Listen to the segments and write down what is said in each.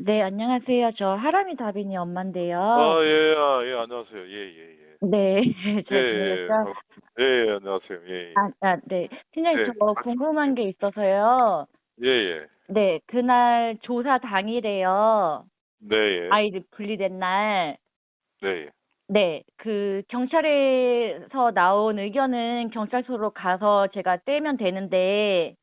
네, 안녕하세요. 저 하람이 다빈이 엄마인데요. 예, 안녕하세요. 예, 예, 예. 네, 예, 잘 예, 지내셨죠? 반갑습니다. 예, 예, 안녕하세요. 예, 예. 네. 팀장님, 예, 저 궁금한 게 있어서요. 예, 예. 네, 그날 조사 당일에요. 네, 예. 아이들 분리된 날. 네, 예. 네, 그 경찰에서 나온 의견은 경찰서로 가서 제가 떼면 되는데,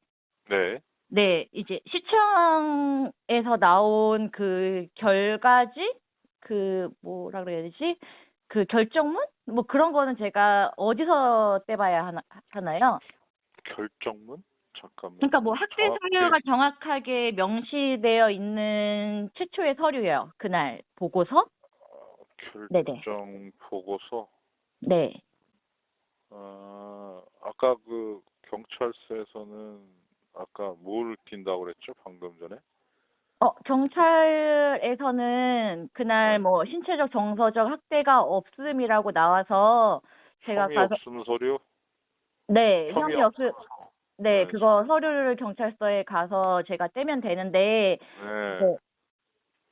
네. 네, 이제 시청에서 나온 그 결과지? 뭐라 그래야 되지? 그 결정문? 뭐 그런 거는 제가 어디서 떼봐야 하나요? 결정문? 그러니까 뭐 잠깐만요. 학생 정확히 서류가 정확하게 명시되어 있는 최초의 서류예요. 그날 보고서? 네네. 결정 보고서. 네. 아까 그 경찰서에서는 아까 뭘 띈다고 그랬죠? 방금 전에? 경찰에서는 그날 네. 뭐 신체적 정서적 학대가 없음이라고 나와서 제가 혐의 가서 없음 서류? 네, 혐의 혐의 없음. 없어. 네, 네, 그거 서류를 경찰서에 가서 제가 떼면 되는데, 네, 네,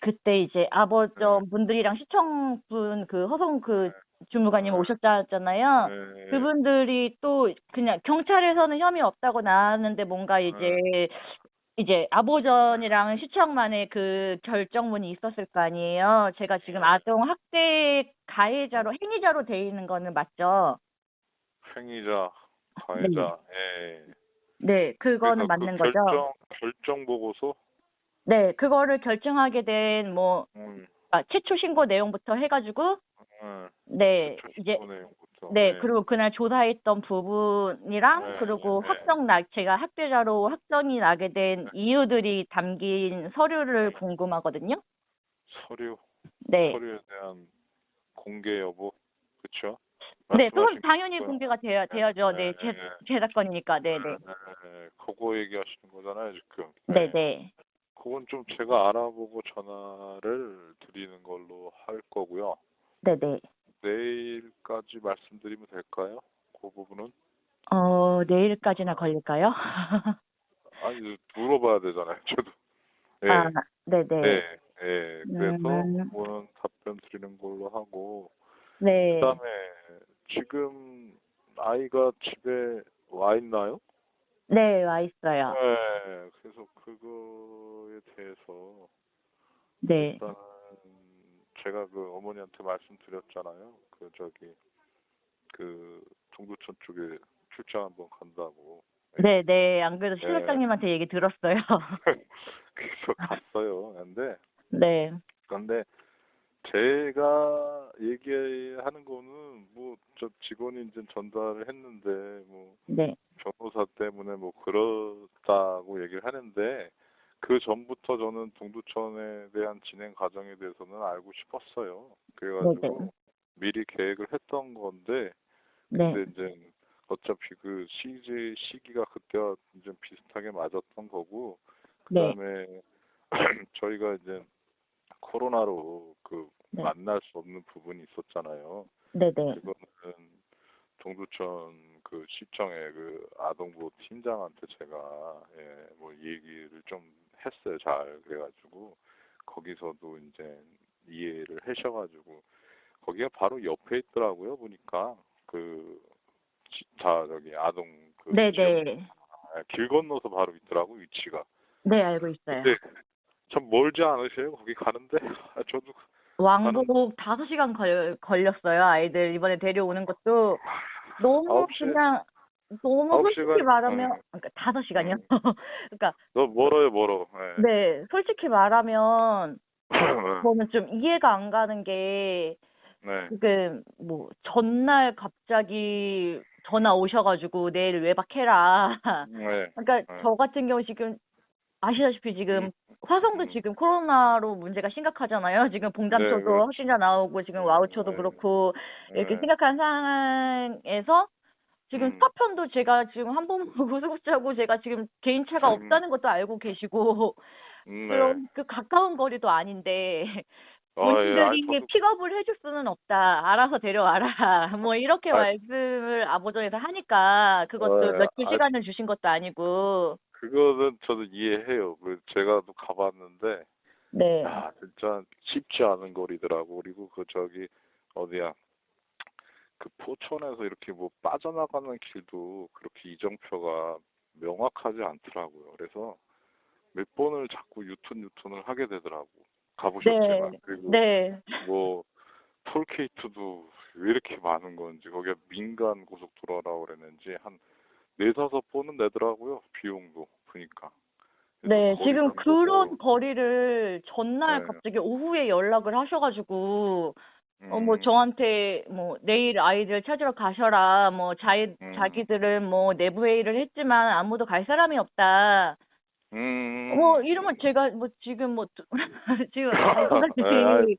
그때 이제 네, 아버지 분들이랑 시청분 그 허성 그 주무관님 오셨잖아요. 네, 그분들이 또 그냥 경찰에서는 혐의 없다고 나왔는데 뭔가 네. 이제 아보전이랑 시청만의 그 결정문이 있었을 거 아니에요. 제가 지금 아동 학대 가해자로 행위자로 돼 있는 거는 맞죠? 행위자, 네. 가해자, 예. 네, 그거는 그래서 그 맞는 거죠. 결정 보고서, 네, 그거를 결정하게 된 음, 최초 신고 내용부터 해가지고, 네, 최초 이제, 신고 내용부터, 네, 예, 그리고 그날 조사했던 부분이랑, 예, 그리고 예, 제가 학대자로 확정이 나게 된 이유들이 담긴 서류를 궁금하거든요. 서류, 네. 서류에 대한 공개 여부, 그쵸? 네, 그건 말씀하신 당연히 거고요. 공개가 예, 돼야죠. 예, 네, 예, 제 사건이니까. 네네. 그거 얘기하시는 거잖아요, 지금. 예. 네네. 그건 좀 제가 알아보고 전화를 드리는 걸로 할 거고요. 네네. 내일까지 말씀드리면 될까요? 그 부분은? 내일까지나 걸릴까요? 아니, 물어봐야 되잖아요, 저도. 아, 예, 네네. 예, 예. 그래서 음, 그거는 답변 드리는 걸로 하고, 그 네. 다음에 지금 아이가 집에 와 있나요? 네, 와 있어요. 네, 그래서 그거에 대해서 네. 일단은 제가 그 어머니한테 말씀드렸잖아요. 그 동두천 쪽에 출장 한번 간다고. 예, 네네. 안 그래도 예. 실장님한테 얘기 들었어요. 그래서 갔어요. 네. 근데 제가 얘기하는 거는 뭐 저 직원이 이제 전달을 했는데 뭐 네. 변호사 때문에 뭐 그렇다고 얘기를 하는데 그 전부터 저는 동두천에 대한 진행 과정에 대해서는 알고 싶었어요. 네네. 그래가지고 미리 계획을 했던 건데 네. 근데 이제 어차피 그 시기가 그때와 이제 비슷하게 맞았던 거고 그 네. 다음에 저희가 이제 코로나로 그 네. 만날 수 없는 부분이 있었잖아요. 네네. 그거는 동두천 그 시청의 그 아동부 팀장한테 제가 뭐 얘기를 좀 했어요. 잘 그래가지고 거기서도 이제 이해를 하셔가지고 거기가 바로 옆에 있더라고요. 보니까 저기 아동 그 지원 네네. 길 건너서 바로 있더라고 위치가. 네, 알고 있어요. 근데 참 멀지 않으세요? 거기 가는데? 저도 가는 왕복 5시간 걸렸어요. 아이들 이번에 데려오는 것도 너무 9시에 그냥, 너무 아홉 솔직히 시간 말하면, 그러니까 5시간이요? 음. 그러니까, 너 멀어요, 멀어. 예. 네, 솔직히 말하면, 저는 좀 이해가 안 가는 게, 네. 지금 뭐 전날 갑자기 전화 오셔가지고 내일 외박해라. 네. 그러니까 네. 저 같은 경우 지금 아시다시피 음. 지금 화성도 음. 지금 코로나로 문제가 심각하잖아요. 지금 네, 봉담초도 그렇죠. 확진자 나오고 지금 와우초도 네. 그렇고 이렇게 네. 심각한 상황에서 지금 음. 스타편도 제가 지금 한 번 보고 수급자고 제가 지금 개인차가 음. 없다는 것도 알고 계시고 네. 그럼 그 가까운 거리도 아닌데 예. 아니, 본인들이 저도, 픽업을 해줄 수는 없다. 알아서 데려와라. 뭐 이렇게 아, 말씀을 아버전에서 하니까 그것도 며칠 아, 시간을 주신 것도 아니고 그거는 저도 이해해요. 제가 또 가봤는데, 네. 야, 진짜 쉽지 않은 거리더라고. 그리고 어디야, 그 포천에서 이렇게 뭐 빠져나가는 길도 그렇게 이정표가 명확하지 않더라고요. 그래서 몇 번을 자꾸 유턴을 하게 되더라고. 가보셨지만. 네. 그리고 네. 뭐 톨게이트도 왜 이렇게 많은 건지, 거기가 민간 고속도로라고 그랬는지 한 네다섯 번은 내더라고요. 비용도 보니까. 그래서 네, 지금 거리감도 그런 뭐, 거리를 전날 네. 갑자기 오후에 연락을 하셔가지고, 뭐 음, 저한테 뭐 내일 아이들 찾으러 가셔라, 뭐 음, 자기들은 뭐 내부 회의를 했지만 아무도 갈 사람이 없다. 뭐 음. 이러면 제가 뭐 지금 뭐 지금 예, 아이, 아시다시피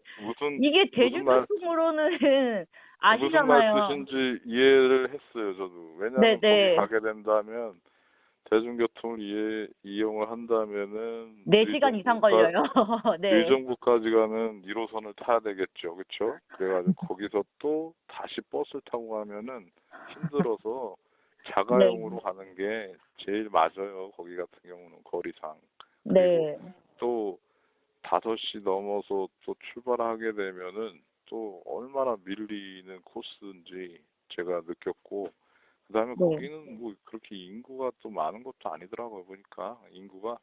이게 무슨 말, 대중교통으로는 무슨 아시잖아요. 말씀이신지 이해를 했어요, 저도. 왜냐하면 거기 네네. 가게 된다면, 대중교통을 이용을 한다면은, 4시간 이상 걸려요. 네. 의정부까지 가는 1호선을 타야 되겠죠. 그쵸? 그래가지고 거기서 또 다시 버스를 타고 가면은 힘들어서 네. 자가용으로 가는 게 제일 맞아요. 거기 같은 경우는 거리상. 그리고 네. 또 5시 넘어서 또 출발하게 되면은 또 얼마나 밀리는 코스인지 제가 느꼈고, 그다음에 네. 거기는 뭐 그렇게 인구가 또 많은 것도 아니더라고요. 보니까 인구가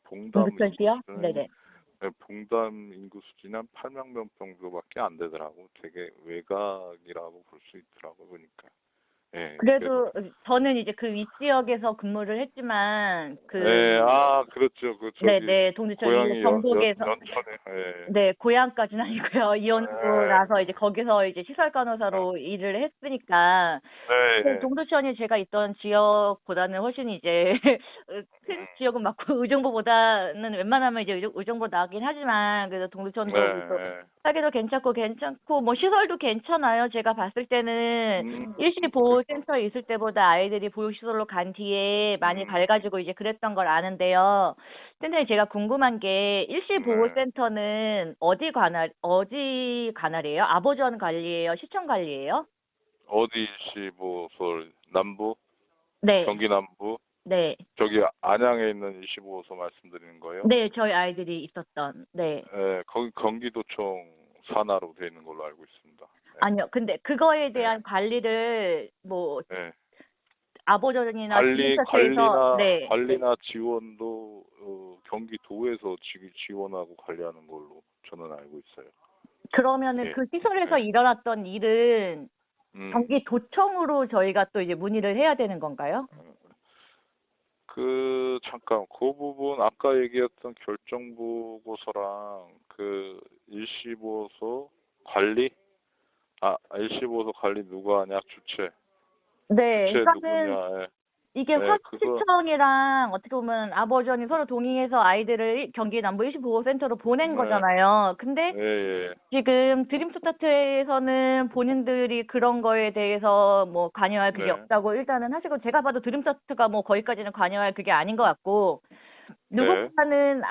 봉담 동두천 인구 씨요? 수준이, 네네. 네, 봉담 인구 수준이 한 8만 명 정도밖에 안 되더라고. 되게 외곽이라고 볼 수 있더라고 보니까. 예, 그래서 그래도 저는 이제 그 윗지역에서 근무를 했지만 예, 아, 그렇죠. 그 저기 네네, 동두천 이후 고향이 경북에서 연천에, 예, 네, 고향까지는 아니고요. 이혼하고 예, 나서 이제 거기서 이제 시설 간호사로 일을 했으니까 예, 그 예. 동두천이 제가 있던 지역보다는 훨씬 이제 큰 지역은 맞고 의정부보다는 웬만하면 이제 의정부 나긴 하지만 그래도 네, 동두천도 또 예. 살기도 괜찮고 뭐 시설도 괜찮아요. 제가 봤을 때는 그러니까, 일시보호센터에 있을 때보다 아이들이 보육시설로 간 뒤에 많이 음, 밝아지고 이제 그랬던 걸 아는데요. 근데 제가 궁금한 게 네. 일시보호센터는 어디 관할이에요? 아보전 관리예요? 시청 관리예요? 어디 시 뭐 서울 남부, 네, 경기 남부, 네. 저기 안양에 있는 25호소 말씀드리는 거예요? 네, 저희 아이들이 있었던, 네. 예, 거기 경기도청 산하로 돼 있는 걸로 알고 있습니다. 아니요, 근데 그거에 예, 대한 관리를 뭐 예. 아보전이나 지자체에서, 네. 관리나 지원도 경기도에서 지원하고 관리하는 걸로 저는 알고 있어요. 그러면은 예, 그 시설에서 예. 일어났던 일은 음, 경기도청으로 저희가 또 이제 문의를 해야 되는 건가요? 잠깐, 그 부분, 아까 얘기했던 결정 보고서랑 그 일시보호소 관리? 일시보호소 관리 누가 하냐, 네, 주체 그러니까는 누구냐, 예, 이게 예, 그거, 화시청이랑 어떻게 보면 아버지언이 서로 동의해서 아이들을 경기 남부 일시보호센터로 보낸 예, 거잖아요. 근데 예, 예, 지금 드림스타트에서는 본인들이 그런 거에 대해서 뭐 관여할 그게 네, 없다고 일단은 하시고 제가 봐도 드림스타트가 뭐 거기까지는 관여할 그게 아닌 것 같고 네, 누군가는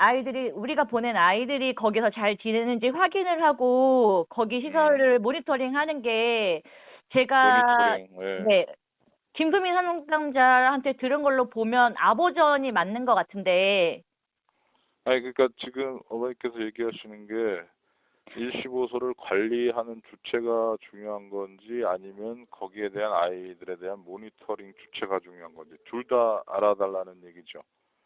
우리가 보낸 아이들이 거기서 잘 지내는지 확인을 하고 거기 음, 시설을 모니터링 하는 게 제가 모니터링, 예. 네, 김수민 상담자한테 들은 걸로 보면 아보전이 맞는 것 같은데 아니, 그러니까 지금 어머니께서 얘기하시는 게 일시보호소를 관리하는 주체가 중요한 건지 아니면 거기에 대한 아이들에 대한 모니터링 주체가 중요한 건지 둘 다 알아달라는 얘기죠.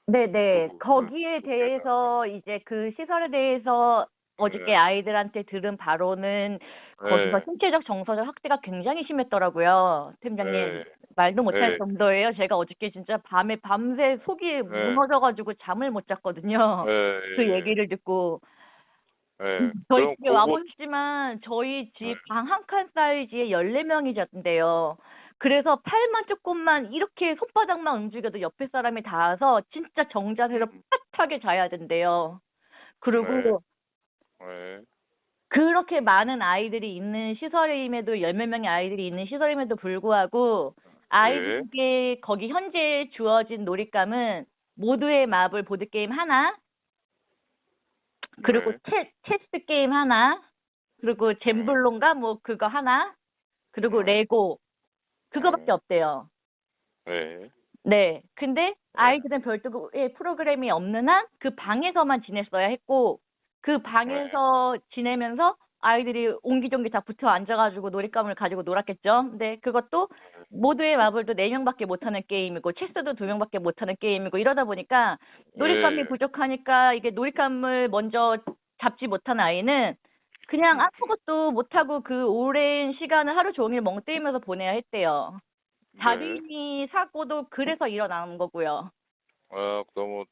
네네. 두 거기에 개가. 대해서 이제 그 시설에 대해서 어저께 네. 아이들한테 들은 바로는 거기서 네. 신체적 정서적 학대가 굉장히 심했더라고요. 팀장님, 네. 말도 못할 네. 정도예요. 제가 어저께 진짜 밤새 속이 네. 무너져가지고 잠을 못 잤거든요. 네. 그 예. 얘기를 듣고. 예. 저희 그럼 집에 그거. 와보셨지만 저희 네. 집 방 한 칸 사이즈에 14명이 잤는데요. 그래서 팔만 조금만 이렇게 손바닥만 움직여도 옆에 사람이 닿아서 진짜 정자세로 음. 빳하게 자야 된대요. 네. 그리고 네. 그렇게 많은 아이들이 있는 시설임에도 열 몇 명의 아이들이 있는 시설임에도 불구하고 예. 아이들에게 거기 현재 주어진 놀잇감은 모두의 마블 보드게임 하나, 그리고 네. 체스 게임 하나, 그리고 네. 잼블론가 뭐 그거 하나, 그리고 네. 레고 그거밖에 네. 없대요. 네. 네. 근데 네. 아이들은 별도의 프로그램이 없는 한 그 방에서만 지냈어야 했고 그 방에서 지내면서 아이들이 옹기종기 다 붙어 앉아가지고 놀잇감을 가지고 놀았겠죠. 근데 그것도 모두의 마블도 4명밖에 못하는 게임이고 체스도 2명밖에 못하는 게임이고 이러다 보니까 놀잇감이 예. 부족하니까 이게 놀잇감을 먼저 잡지 못한 아이는 그냥 아무것도 못하고 그 오랜 시간을 하루 종일 멍 때리면서 보내야 했대요. 네. 다빈이 사고도 그래서 일어나는 거고요. 아, 너무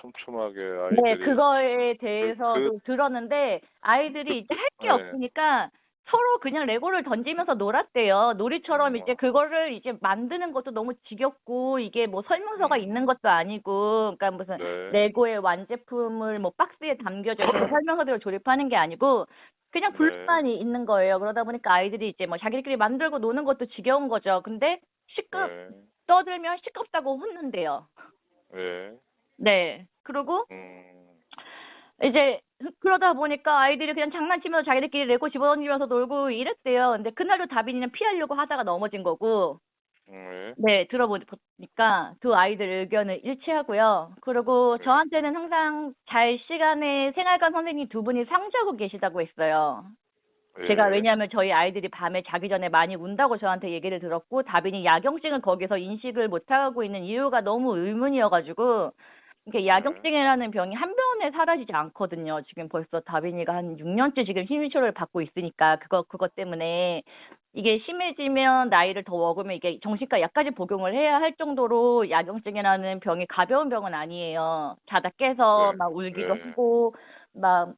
촘촘하게 네, 아이들이 그거에 대해서도 들었는데 아이들이 이제 할 게 네. 없으니까 서로 그냥 레고를 던지면서 놀았대요. 놀이처럼 이제 그거를 이제 만드는 것도 너무 지겹고 이게 뭐 설명서가 있는 것도 아니고 그러니까 무슨 네. 레고의 완제품을 뭐 박스에 담겨져 있는 설명서대로 조립하는 게 아니고 그냥 네. 불만이 있는 거예요. 그러다 보니까 아이들이 이제 뭐 자기들끼리 만들고 노는 것도 지겨운 거죠. 근데 네. 떠들면 시끄럽다고 혼낸대요. 예. 네. 그리고 음. 이제 그러다 보니까 아이들이 그냥 장난치면서 자기들끼리 레고 집어던지면서 놀고 이랬대요. 근데 그날도 다빈이는 피하려고 하다가 넘어진 거고. 예. 네, 들어보니까 두 아이들 의견을 일치하고요. 그리고 저한테는 항상 잘 시간에 생활관 선생님 두 분이 상주하고 계시다고 했어요. 제가 예. 왜냐하면 저희 아이들이 밤에 자기 전에 많이 운다고 저한테 얘기를 들었고 다빈이 야경증을 거기서 인식을 못하고 있는 이유가 너무 의문이어가지고 이게 야경증이라는 병이 한 번에 사라지지 않거든요. 지금 벌써 다빈이가 한 6년째 지금 심리치료를 받고 있으니까 그것 때문에 이게 심해지면 나이를 더 먹으면 이게 정신과 약까지 복용을 해야 할 정도로 야경증이라는 병이 가벼운 병은 아니에요. 자다 깨서 네. 막 울기도 네. 하고 막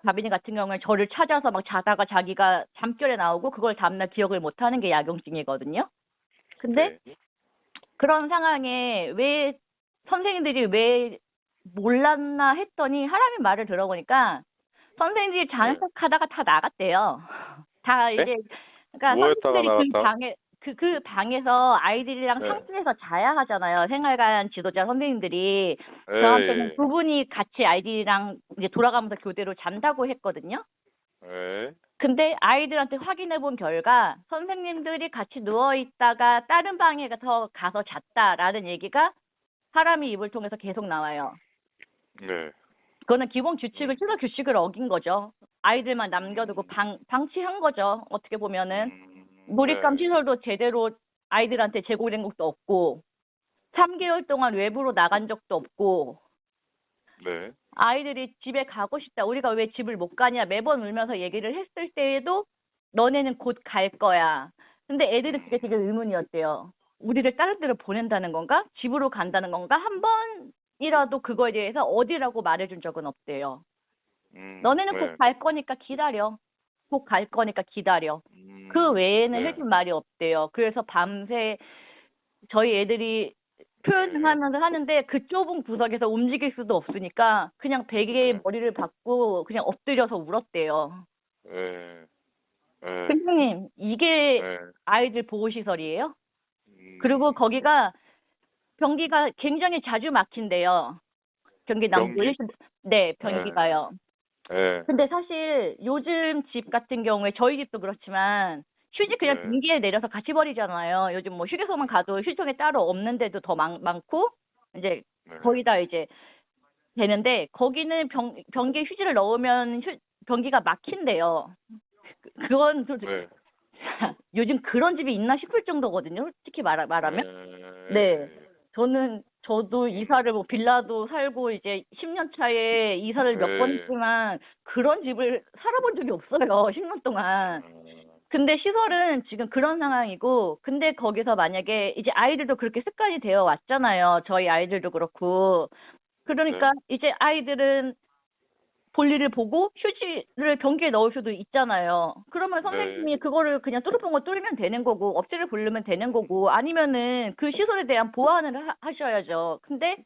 다빈이 같은 경우는 저를 찾아서 막 자다가 자기가 잠결에 나오고 그걸 다음날 기억을 못하는 게 야경증이거든요. 근데 네. 그런 상황에 왜 선생님들이 왜 몰랐나 했더니 하람이 말을 들어보니까 선생님들이 자는 네. 척 하다가 다 나갔대요. 다 네? 이제 그러니까 뭐 했다가 선생님들이 그 나갔다? 방에 그 방에서 아이들이랑 네. 상층에서 자야 하잖아요. 생활관 지도자 선생님들이 예, 저한테는 예. 두 분이 같이 아이들이랑 이제 돌아가면서 교대로 잔다고 했거든요. 예. 근데 아이들한테 확인해 본 결과 선생님들이 같이 누워 있다가 다른 방에 가서 잤다라는 얘기가 사람이 입을 통해서 계속 나와요. 네. 그거는 기본 규칙을 추가 규칙을 어긴 거죠. 아이들만 남겨두고 방치한 거죠. 어떻게 보면은 놀잇감 네. 시설도 제대로 아이들한테 제공된 것도 없고 3개월 동안 외부로 나간 적도 없고 네. 아이들이 집에 가고 싶다. 우리가 왜 집을 못 가냐 매번 울면서 얘기를 했을 때에도 너네는 곧 갈 거야. 근데 애들은 그게 되게 의문이었대요. 우리를 다른 데로 보낸다는 건가? 집으로 간다는 건가? 한 번이라도 그거에 대해서 어디라고 말해준 적은 없대요. 너네는 곧 네. 갈 거니까 기다려. 곧 갈 거니까 기다려. 그 외에는 네. 해준 말이 없대요. 그래서 밤새 저희 애들이 표현을 하면서 하는데 그 좁은 구석에서 움직일 수도 없으니까 그냥 베개에 머리를 박고 그냥 엎드려서 울었대요. 예. 예. 선생님, 이게 예. 아이들 보호시설이에요? 그리고 거기가 변기가 굉장히 자주 막힌대요. 경기 남부 변기? 1시, 네, 변기가요. 예. 근데 사실 요즘 집 같은 경우에 저희 집도 그렇지만 휴지 그냥 네. 변기에 내려서 같이 버리잖아요. 요즘 뭐 휴게소만 가도 휴지통에 따로 없는 데도 더 많고 이제 네. 거의 다 이제 되는데 거기는 변기에 휴지를 넣으면 변기가 막힌대요. 그건 네. 요즘 그런 집이 있나 싶을 정도거든요. 솔직히 말하면. 네. 저도 이사를 뭐 빌라도 살고 이제 10년 차에 이사를 몇 번 네. 했지만 그런 집을 살아본 적이 없어요. 10년 동안. 근데 시설은 지금 그런 상황이고 근데 거기서 만약에 이제 아이들도 그렇게 습관이 되어 왔잖아요. 저희 아이들도 그렇고. 그러니까 이제 아이들은 볼일을 보고 휴지를 변기에 넣을 수도 있잖아요. 그러면 선생님이 그거를 그냥 뚜루뻥을 뚫으면 되는 거고 억지를 부르면 되는 거고 아니면은 그 시설에 대한 보완을 하셔야죠. 근데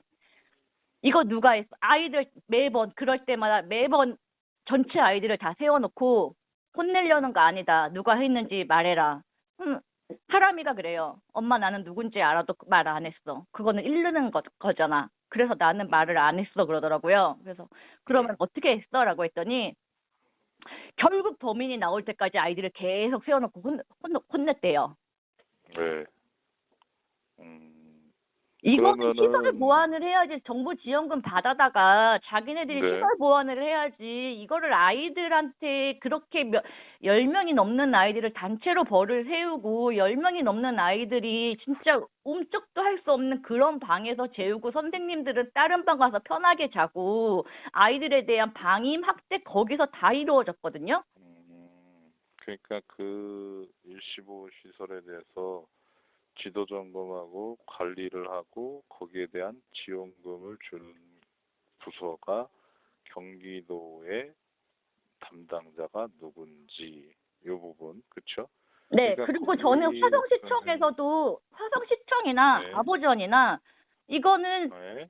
이거 누가 했어? 아이들 매번 그럴 때마다 매번 전체 아이들을 다 세워놓고 혼내려는 거 아니다. 누가 했는지 말해라. 하람이가 그래요. 엄마 나는 누군지 알아도 말 안 했어. 그거는 이르는 거잖아. 그래서 나는 말을 안 했어 그러더라고요. 그래서 그러면 어떻게 했어? 라고 했더니 결국 범인이 나올 때까지 아이들을 계속 세워놓고 혼냈대요. 네. 이거는 시설 그러면은 보완을 해야지. 정부 지원금 받아다가 자기네들이 네. 시설 보완을 해야지. 이거를 아이들한테 그렇게 10명이 넘는 아이들을 단체로 벌을 세우고 10명이 넘는 아이들이 진짜 옴짝도 할 수 없는 그런 방에서 재우고 선생님들은 다른 방 가서 편하게 자고 아이들에 대한 방임 학대 거기서 다 이루어졌거든요. 그러니까 그 일시보호 시설에 대해서 지도 점검하고 관리를 하고 거기에 대한 지원금을 주는 부서가 경기도의 담당자가 누군지 이 부분 그쵸? 네, 그러니까 그리고 저는 화성시청에서도 화성시청이나 네, 아보전이나 이거는 네,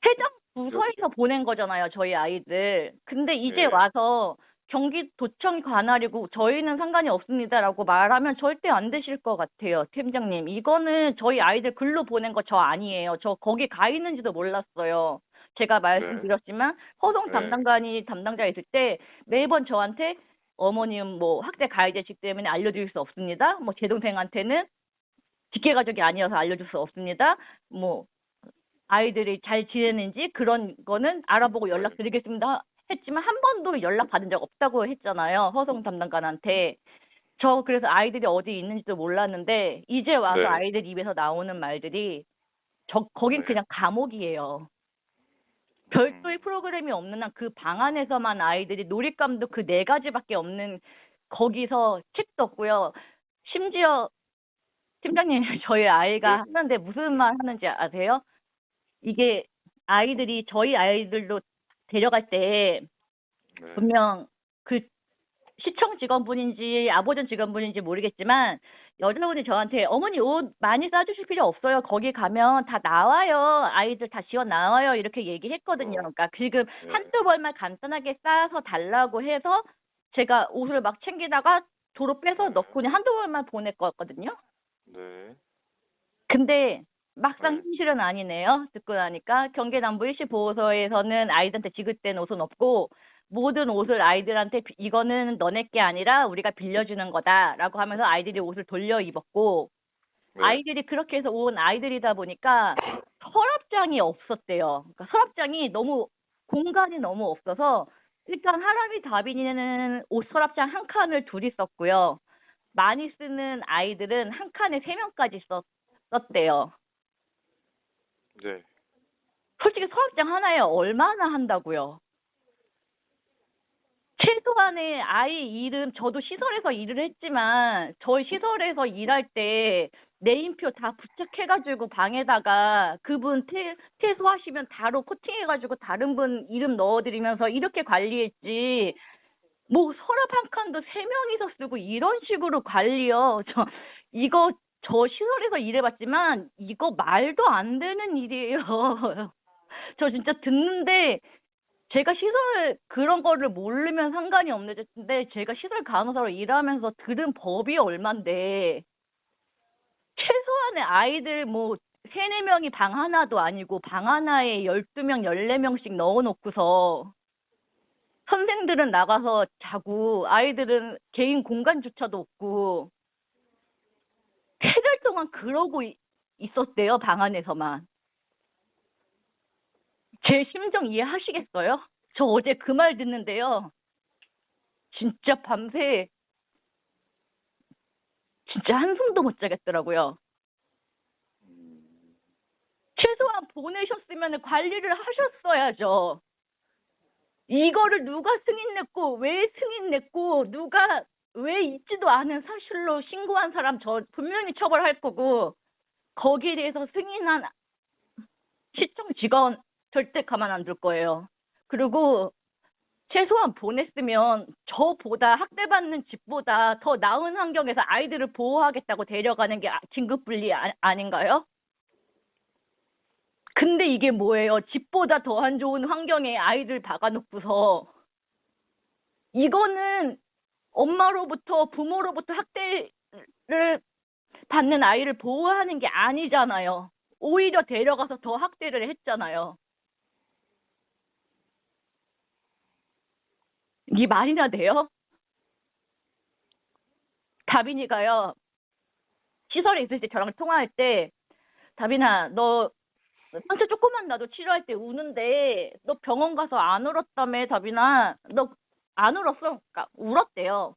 해당 부서에서 보낸 거잖아요, 저희 아이들. 근데 이제 네, 와서 경기도청 관할이고 저희는 상관이 없습니다라고 말하면 절대 안 되실 것 같아요, 팀장님. 이거는 저희 아이들 글로 보낸 거 저 아니에요. 저 거기 가 있는지도 몰랐어요. 제가 네, 말씀드렸지만 허송 네, 담당자 있을 때 매번 저한테 어머님 뭐 학대 가해 자식 때문에 알려드릴 수 없습니다. 뭐 제 동생한테는 직계 가족이 아니어서 알려줄 수 없습니다. 뭐 아이들이 잘 지내는지 그런 거는 알아보고 네, 연락드리겠습니다. 했지만 한 번도 연락 받은 적 없다고 했잖아요. 허송 담당관한테. 저 그래서 아이들이 어디 있는지도 몰랐는데 이제 와서 네, 아이들 입에서 나오는 말들이 거긴 네, 그냥 감옥이에요. 별도의 음, 프로그램이 없는 한 그 방 안에서만 아이들이 놀잇감도 그 4가지밖에 없는 거기서 책도 없고요. 심지어 팀장님 저희 네, 아이가 하는데 무슨 네, 말 하는지 아세요? 이게 아이들이 저희 아이들도 데려갈 때 네, 분명 그 시청 직원분인지 아보전 직원분인지 모르겠지만 여자분이 저한테 어머니 옷 많이 싸주실 필요 없어요. 거기 가면 다 나와요. 아이들 다 지원 나와요. 이렇게 얘기했거든요. 그러니까 지금 네, 한두 벌만 간단하게 싸서 달라고 해서 제가 옷을 막 챙기다가 도로 빼서 넣고 그냥 한두 벌만 보낼 거였거든요. 네, 근데 막상 네, 현실은 아니네요. 듣고 나니까 경계남부 일시보호소에서는 아이들한테 지급된 옷은 없고 모든 옷을 아이들한테 이거는 너네 게 아니라 우리가 빌려주는 거다라고 하면서 아이들이 옷을 돌려 입었고 네, 아이들이 그렇게 해서 온 아이들이다 보니까 서랍장이 없었대요. 그러니까 서랍장이 너무 공간이 너무 없어서 일단 하람이 다빈이는 옷 서랍장 한 칸을 둘이 썼고요. 많이 쓰는 아이들은 한 칸에 3명까지 썼대요. 네, 솔직히 서랍장 하나에 얼마나 한다고요? 최소한의 아이 이름, 저도 시설에서 일을 했지만, 저희 시설에서 일할 때 네임표 다 부착해가지고 방에다가 그분 퇴소하시면 바로 코팅해가지고 다른 분 이름 넣어드리면서 이렇게 관리했지. 뭐 서랍 한 칸도 3명이서 쓰고 이런 식으로 관리요. 이거 저 시설에서 일해봤지만 이거 말도 안 되는 일이에요. 저 진짜 듣는데 제가 시설 그런 거를 모르면 상관이 없는데 제가 시설 간호사로 일하면서 들은 법이 얼만데 최소한의 아이들 뭐 세네 명이 방 하나도 아니고 방 하나에 12명, 14명씩 넣어놓고서 선생들은 나가서 자고 아이들은 개인 공간조차도 없고 3달 동안 그러고 있었대요, 방 안에서만. 제 심정 이해하시겠어요? 저 어제 그 말 듣는데요. 진짜 밤새 진짜 한숨도 못 자겠더라고요. 최소한 보내셨으면 관리를 하셨어야죠. 이거를 누가 승인 냈고, 왜 승인 냈고, 누가 왜 있지도 않은 사실로 신고한 사람 저 분명히 처벌할 거고, 거기에 대해서 승인한 시청 직원 절대 가만 안 둘 거예요. 그리고 최소한 보냈으면 저보다 학대받는 집보다 더 나은 환경에서 아이들을 보호하겠다고 데려가는 게 긴급분리 아닌가요? 근데 이게 뭐예요? 집보다 더 안 좋은 환경에 아이들 박아놓고서 이거는 엄마로부터 부모로부터 학대를 받는 아이를 보호하는 게 아니잖아요. 오히려 데려가서 더 학대를 했잖아요. 이게 말이나 돼요? 다빈이가요. 시설에 있을 때 저랑 통화할 때, 다빈아, 너 상처 조금만 나도 치료할 때 우는데 너 병원 가서 안 울었다며, 다빈아. 너 안 울었어? 그러니까 울었대요.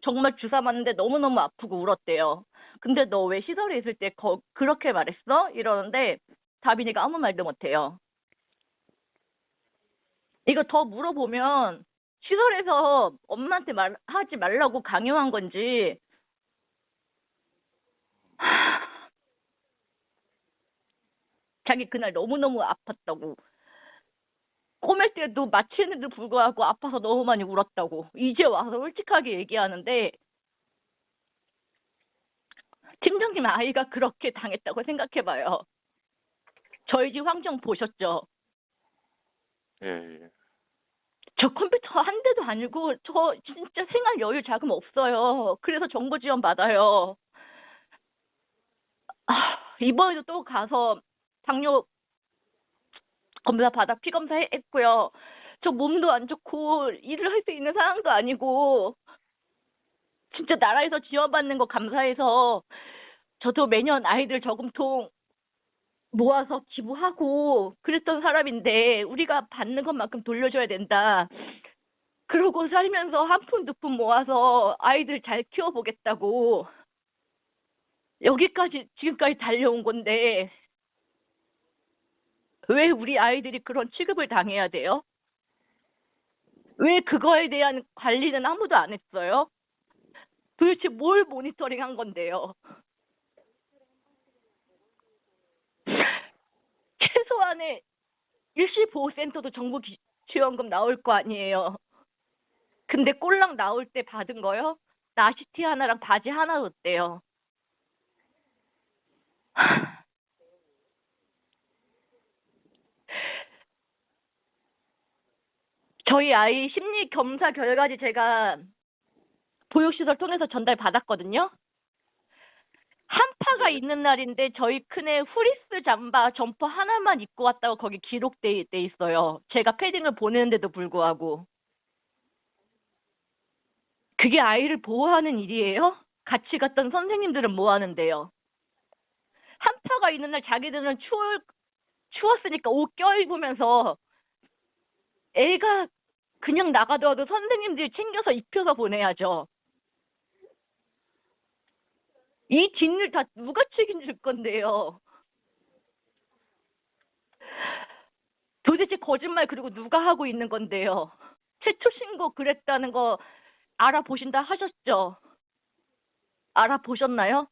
정말 주사 맞는데 너무너무 아프고 울었대요. 근데 너 왜 시설에 있을 때 그렇게 말했어? 이러는데 다빈이가 아무 말도 못해요. 이거 더 물어보면 시설에서 엄마한테 하지 말라고 강요한 건지. 자기 그날 너무너무 아팠다고. 꼬맬 때도 마취했는데도 불구하고 아파서 너무 많이 울었다고. 이제 와서 솔직하게 얘기하는데, 팀장님 아이가 그렇게 당했다고 생각해봐요. 저희 집 환경 보셨죠? 예, 예. 저 컴퓨터 한 대도 아니고 저 진짜 생활 여유 자금 없어요. 그래서 정보 지원 받아요. 이번에도 또 가서 당뇨 검사 받아 피 검사 했고요. 저 몸도 안 좋고 일을 할 수 있는 상황도 아니고 진짜 나라에서 지원받는 거 감사해서 저도 매년 아이들 저금통 모아서 기부하고 그랬던 사람인데 우리가 받는 것만큼 돌려줘야 된다. 그러고 살면서 한 푼 두 푼 모아서 아이들 잘 키워보겠다고 여기까지 지금까지 달려온 건데 왜 우리 아이들이 그런 취급을 당해야 돼요? 왜 그거에 대한 관리는 아무도 안 했어요? 도대체 뭘 모니터링 한 건데요? 최소한의 일시보호센터도 정부 지원금 나올 거 아니에요. 근데 꼴랑 나올 때 받은 거요? 나시티 하나랑 바지 하나 줬대요. 저희 아이 심리 검사 결과지 제가 보육시설 통해서 전달 받았거든요. 한파가 있는 날인데 저희 큰애 후리스 잠바 점퍼 하나만 입고 왔다고 거기 기록돼 있어요. 제가 패딩을 보내는데도 불구하고. 그게 아이를 보호하는 일이에요? 같이 갔던 선생님들은 뭐 하는데요? 한파가 있는 날 자기들은 추웠으니까 옷 껴입으면서 애가 그냥 나가더라도 선생님들이 챙겨서 입혀서 보내야죠. 이 뒷일 다 누가 책임질 건데요? 도대체 거짓말 그리고 누가 하고 있는 건데요? 최초 신고 그랬다는 거 알아보신다 하셨죠? 알아보셨나요?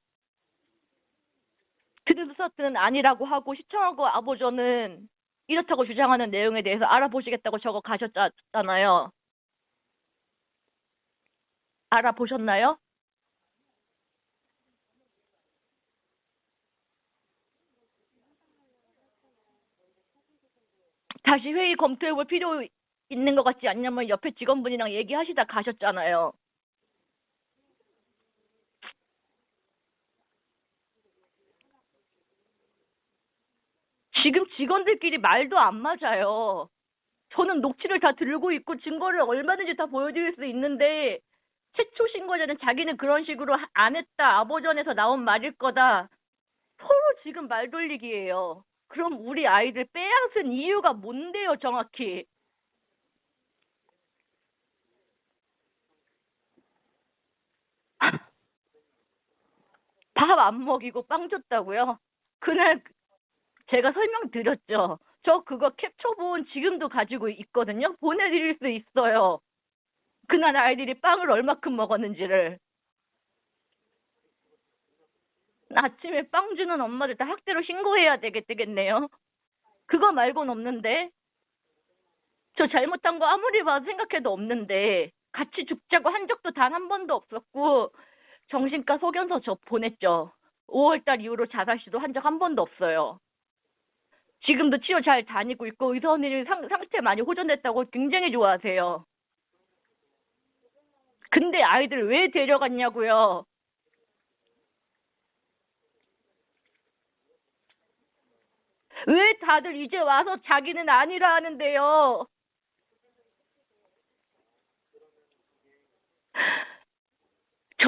드루서트는 아니라고 하고 시청하고 아버저는 이렇다고 주장하는 내용에 대해서 알아보시겠다고 적어 가셨잖아요. 알아보셨나요? 다시 회의 검토해볼 필요 있는 것 같지 않냐면 옆에 직원분이랑 얘기하시다 가셨잖아요. 지금 직원들끼리 말도 안 맞아요. 저는 녹취를 다 들고 있고 증거를 얼마든지 다 보여드릴 수 있는데 최초 신고자는 자기는 그런 식으로 안 했다. 아버전에서 나온 말일 거다. 서로 지금 말 돌리기예요. 그럼 우리 아이들 빼앗은 이유가 뭔데요, 정확히? 밥 안 먹이고 빵 줬다고요? 그날 제가 설명드렸죠. 저 그거 캡처본 지금도 가지고 있거든요. 보내드릴 수 있어요. 그날 아이들이 빵을 얼마큼 먹었는지를. 아침에 빵 주는 엄마들 다 학대로 신고해야 되겠네요. 그거 말고는 없는데. 저 잘못한 거 아무리 봐도 생각해도 없는데 같이 죽자고 한 적도 단 한 번도 없었고 정신과 소견서 저 보냈죠. 5월달 이후로 자살 시도 한 적 한 번도 없어요. 지금도 치료 잘 다니고 있고 의사 선생님이 상태 많이 호전됐다고 굉장히 좋아하세요. 근데 아이들 왜 데려갔냐고요. 왜 다들 이제 와서 자기는 아니라 하는데요.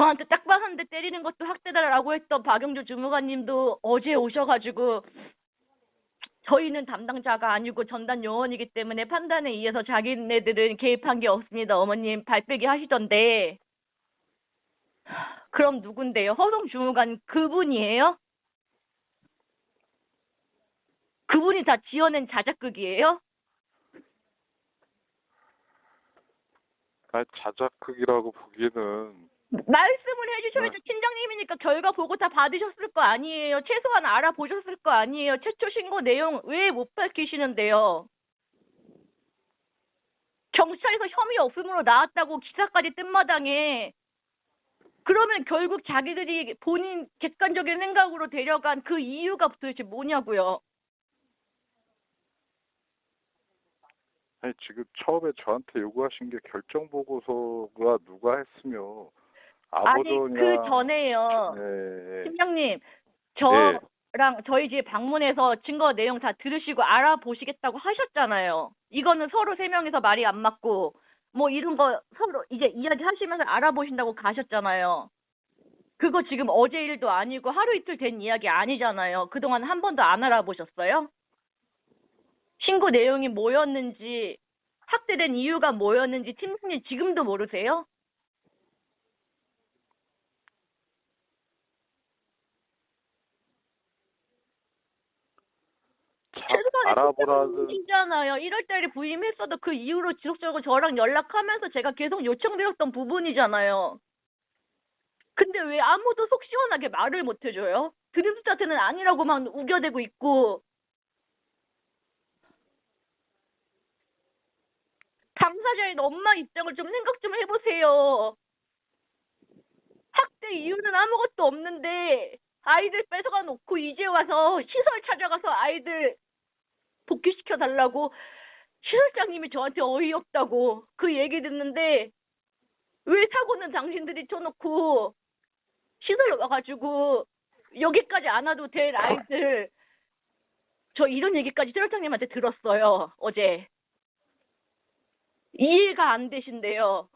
저한테 딱밤 한 대 때리는 것도 학대다라고 했던 박영주 주무관님도 어제 오셔가지고 저희는 담당자가 아니고 전담 요원이기 때문에 판단에 의해서 자기네들은 개입한 게 없습니다. 어머님 발빼기 하시던데 그럼 누군데요? 허성 주무관 그분이에요? 그분이 다 지어낸 자작극이에요? 아니, 자작극이라고 보기에는 말씀을 해주셔야죠. 팀장님이니까 결과 보고 다 받으셨을 거 아니에요. 최소한 알아보셨을 거 아니에요. 최초 신고 내용 왜 못 밝히시는데요? 경찰에서 혐의 없음으로 나왔다고 기사까지 뜬 마당에 그러면 결국 자기들이 본인 객관적인 생각으로 데려간 그 이유가 도대체 뭐냐고요. 아니, 지금 처음에 저한테 요구하신 게 결정 보고서가 누가 했으며 아니 아버전이나 그 전에요. 네, 팀장님 네. 저랑 저희 집에 방문해서 증거 내용 다 들으시고 알아보시겠다고 하셨잖아요. 이거는 서로 세 명이서 말이 안 맞고 뭐 이런 거 서로 이제 이야기하시면서 알아보신다고 가셨잖아요. 그거 지금 어제 일도 아니고 하루 이틀 된 이야기 아니잖아요. 그동안 한 번도 안 알아보셨어요? 신고 내용이 뭐였는지 학대된 이유가 뭐였는지 팀장님 지금도 모르세요? 최소한의 알아보라는 이잖아요. 1월달에 부임했어도 그 이후로 지속적으로 저랑 연락하면서 제가 계속 요청드렸던 부분이잖아요. 근데 왜 아무도 속 시원하게 말을 못 해줘요? 드림 스타트는 아니라고 막 우겨대고 있고 당사자인 엄마 입장을 좀 생각 좀 해보세요. 학대 이유는 아무것도 없는데 아이들 뺏어가 놓고 이제 와서 시설 찾아가서 아이들 복귀시켜 달라고 시설장님이 저한테 어이없다고 그 얘기 듣는데 왜 사고는 당신들이 쳐놓고 시설로 와가지고 여기까지 안 와도 될 아이들 저 이런 얘기까지 시설장님한테 들었어요. 어제. 이해가 안 되신데요.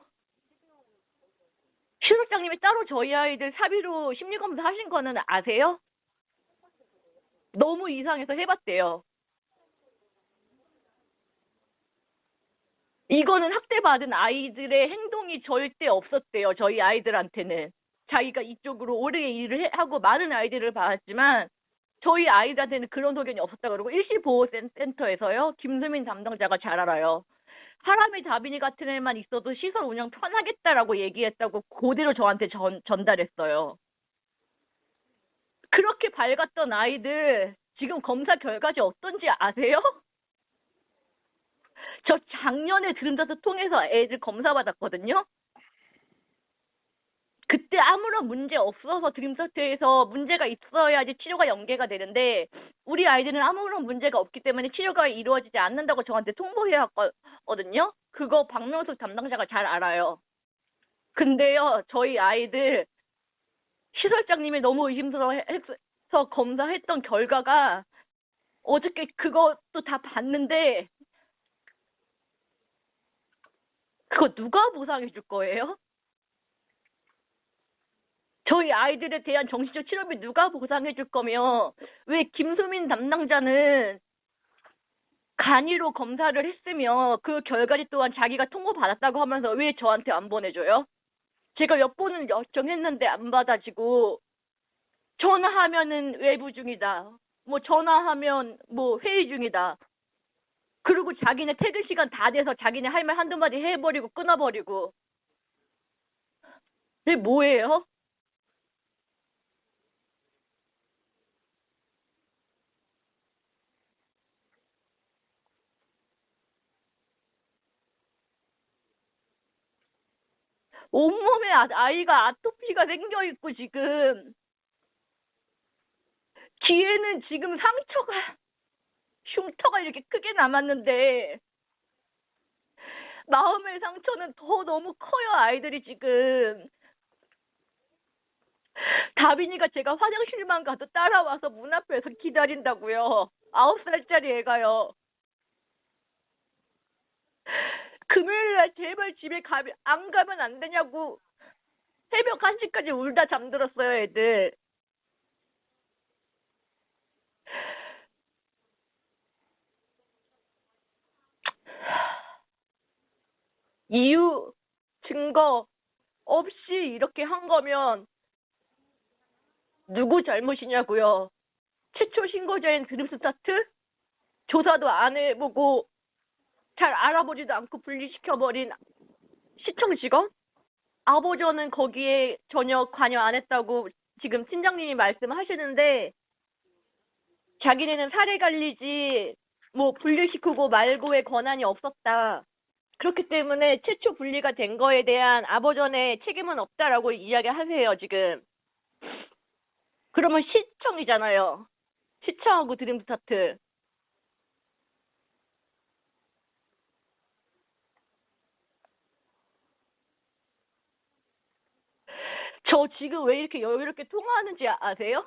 시설장님이 따로 저희 아이들 사비로 심리검사 하신 거는 아세요? 너무 이상해서 해봤대요. 이거는 학대받은 아이들의 행동이 절대 없었대요. 저희 아이들한테는. 자기가 이쪽으로 오래 일을 하고 많은 아이들을 봤지만 저희 아이들한테는 그런 소견이 없었다 그러고 일시보호센터에서요. 김수민 담당자가 잘 알아요. 사람이 자빈이 같은 애만 있어도 시설 운영 편하겠다라고 얘기했다고 그대로 저한테 전달했어요. 그렇게 밝았던 아이들 지금 검사 결과지 어떤지 아세요? 저 작년에 드림자트 통해서 애들 검사 받았거든요. 그때 아무런 문제 없어서 드림자트에서 문제가 있어야지 치료가 연계가 되는데 우리 아이들은 아무런 문제가 없기 때문에 치료가 이루어지지 않는다고 저한테 통보해왔거든요. 그거 박명숙 담당자가 잘 알아요. 근데요, 저희 아이들 시설장님이 너무 의심스러워해서 검사했던 결과가 어저께 그것도 다 봤는데 그거 누가 보상해 줄 거예요? 저희 아이들에 대한 정신적 치료비 누가 보상해 줄 거며 왜 김수민 담당자는 간이로 검사를 했으며 그 결과지 또한 자기가 통보받았다고 하면서 왜 저한테 안 보내줘요? 제가 몇 번을 요청했는데 안 받아지고 전화하면은 외부 중이다. 뭐 전화하면 뭐 회의 중이다. 그리고 자기네 퇴근 시간 다 돼서 자기네 할 말 한두 마디 해버리고 끊어버리고. 이게 뭐예요? 온몸에 아이가 아토피가 생겨있고 지금 귀에는 지금 상처가 흉터가 이렇게 크게 남았는데 마음의 상처는 더 너무 커요. 아이들이 지금 다빈이가 제가 화장실만 가도 따라와서 문 앞에서 기다린다고요. 9살짜리 애가요. 금요일날 제발 집에 안 가면 안 되냐고 새벽 1시까지 울다 잠들었어요, 애들. 이유, 증거 없이 이렇게 한 거면 누구 잘못이냐고요? 최초 신고자인 드림스타트? 조사도 안 해보고 잘 알아보지도 않고 분리시켜버린 시청 직원? 아버저는 거기에 전혀 관여 안 했다고 지금 팀장님이 말씀하시는데 자기네는 사례 관리지 뭐 분리시키고 말고의 권한이 없었다. 그렇기 때문에 최초 분리가 된 거에 대한 아버전의 책임은 없다라고 이야기하세요, 지금. 그러면 시청이잖아요. 시청하고 드림스타트. 저 지금 왜 이렇게 여유롭게 통화하는지 아세요?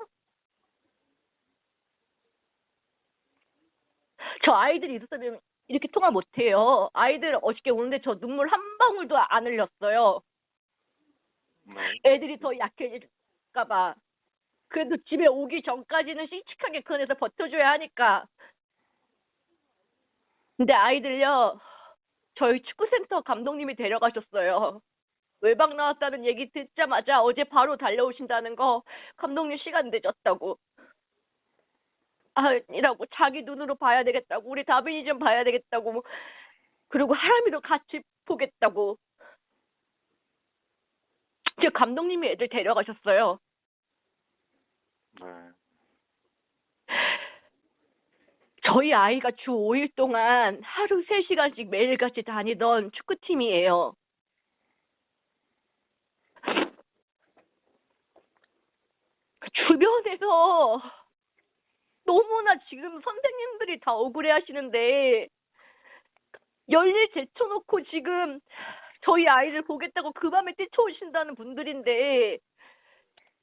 저 아이들이 있었으면 이렇게 통화 못해요. 아이들 어저께 오는데 저 눈물 한 방울도 안 흘렸어요. 네. 애들이 더 약해질까봐. 그래도 집에 오기 전까지는 씩씩하게 그 안에서 버텨줘야 하니까. 근데 아이들요, 저희 축구센터 감독님이 데려가셨어요. 외박 나왔다는 얘기 듣자마자 어제 바로 달려오신다는 거, 감독님 시간 늦었다고. 아니라고, 자기 눈으로 봐야 되겠다고, 우리 다빈이 좀 봐야 되겠다고, 그리고 하람이도 같이 보겠다고. 저 감독님이 애들 데려가셨어요. 네. 저희 아이가 주 5일 동안 하루 3시간씩 매일같이 다니던 축구팀이에요. 주변에서 너무나 지금 선생님들이 다 억울해 하시는데, 열일 제쳐놓고 지금 저희 아이를 보겠다고 그 밤에 뛰쳐오신다는 분들인데,